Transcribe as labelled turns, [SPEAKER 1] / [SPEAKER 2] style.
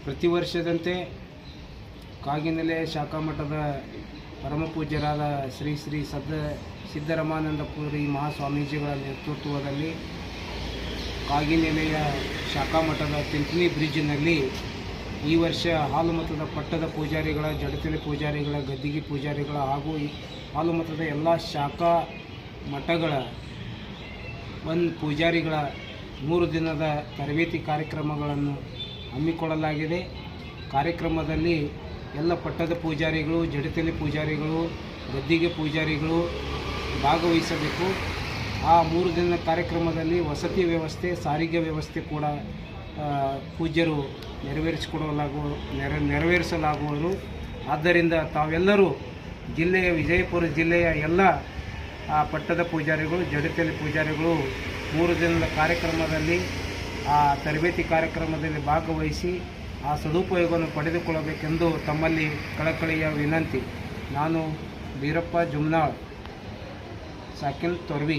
[SPEAKER 1] ಪ್ರತಿ ವರ್ಷದಂತೆ ಕಾಗಿನೆಲೆ ಶಾಖಾ ಮಠದ ಪರಮಪೂಜ್ಯರಾದ ಶ್ರೀ ಶ್ರೀ ಸಿದ್ದರಾಮಾನಂದಪುರಿ ಮಹಾಸ್ವಾಮೀಜಿಗಳ ನೇತೃತ್ವದಲ್ಲಿ ಕಾಗಿನೆಲೆಯ ಶಾಖಾ ಮಠದ ತಿಂತ್ನಿ ಬ್ರಿಡ್ಜ್ನಲ್ಲಿ ಈ ವರ್ಷ ಹಾಲುಮತದ ಪಟ್ಟದ ಪೂಜಾರಿಗಳ, ಜಡತಿಲಿ ಪೂಜಾರಿಗಳ, ಗದ್ದಿಗೆ ಪೂಜಾರಿಗಳ ಹಾಗೂ ಹಾಲುಮತದ ಎಲ್ಲ ಶಾಖಾ ಮಠಗಳ ಪೂಜಾರಿಗಳ 3 ದಿನದ ತರಬೇತಿ ಕಾರ್ಯಕ್ರಮಗಳನ್ನು ಹಮ್ಮಿಕೊಳ್ಳಲಾಗಿದೆ. ಕಾರ್ಯಕ್ರಮದಲ್ಲಿ ಎಲ್ಲ ಪಟ್ಟದ ಪೂಜಾರಿಗಳು, ಜಡತಿಲಿ ಪೂಜಾರಿಗಳು, ಗದ್ದಿಗೆ ಪೂಜಾರಿಗಳು ಭಾಗವಹಿಸಬೇಕು. ಆ 3 ದಿನದ ಕಾರ್ಯಕ್ರಮದಲ್ಲಿ ವಸತಿ ವ್ಯವಸ್ಥೆ, ಸಾರಿಗೆ ವ್ಯವಸ್ಥೆ ಕೂಡ ಪೂಜ್ಯರು ನೆರವೇರಿಸಲಾಗುವುದು. ಆದ್ದರಿಂದ ತಾವೆಲ್ಲರೂ ವಿಜಯಪುರ ಜಿಲ್ಲೆಯ ಎಲ್ಲ ಪಟ್ಟದ ಪೂಜಾರಿಗಳು, ಜಡತಿಲಿ ಪೂಜಾರಿಗಳು 3 ದಿನದ ಕಾರ್ಯಕ್ರಮದಲ್ಲಿ ಆ ತರಬೇತಿ ಕಾರ್ಯಕ್ರಮದಲ್ಲಿ ಭಾಗವಹಿಸಿ ಆ ಸದುಪಯೋಗವನ್ನು ಪಡೆದುಕೊಳ್ಳಬೇಕೆಂದು ತಮ್ಮಲ್ಲಿ ಕಳಕಳಿಯ ವಿನಂತಿ. ನಾನು ಬೀರಪ್ಪ ಜುಮ್ನಾಳ್, ಸಾಕಿನ್ ತೊರ್ವಿ.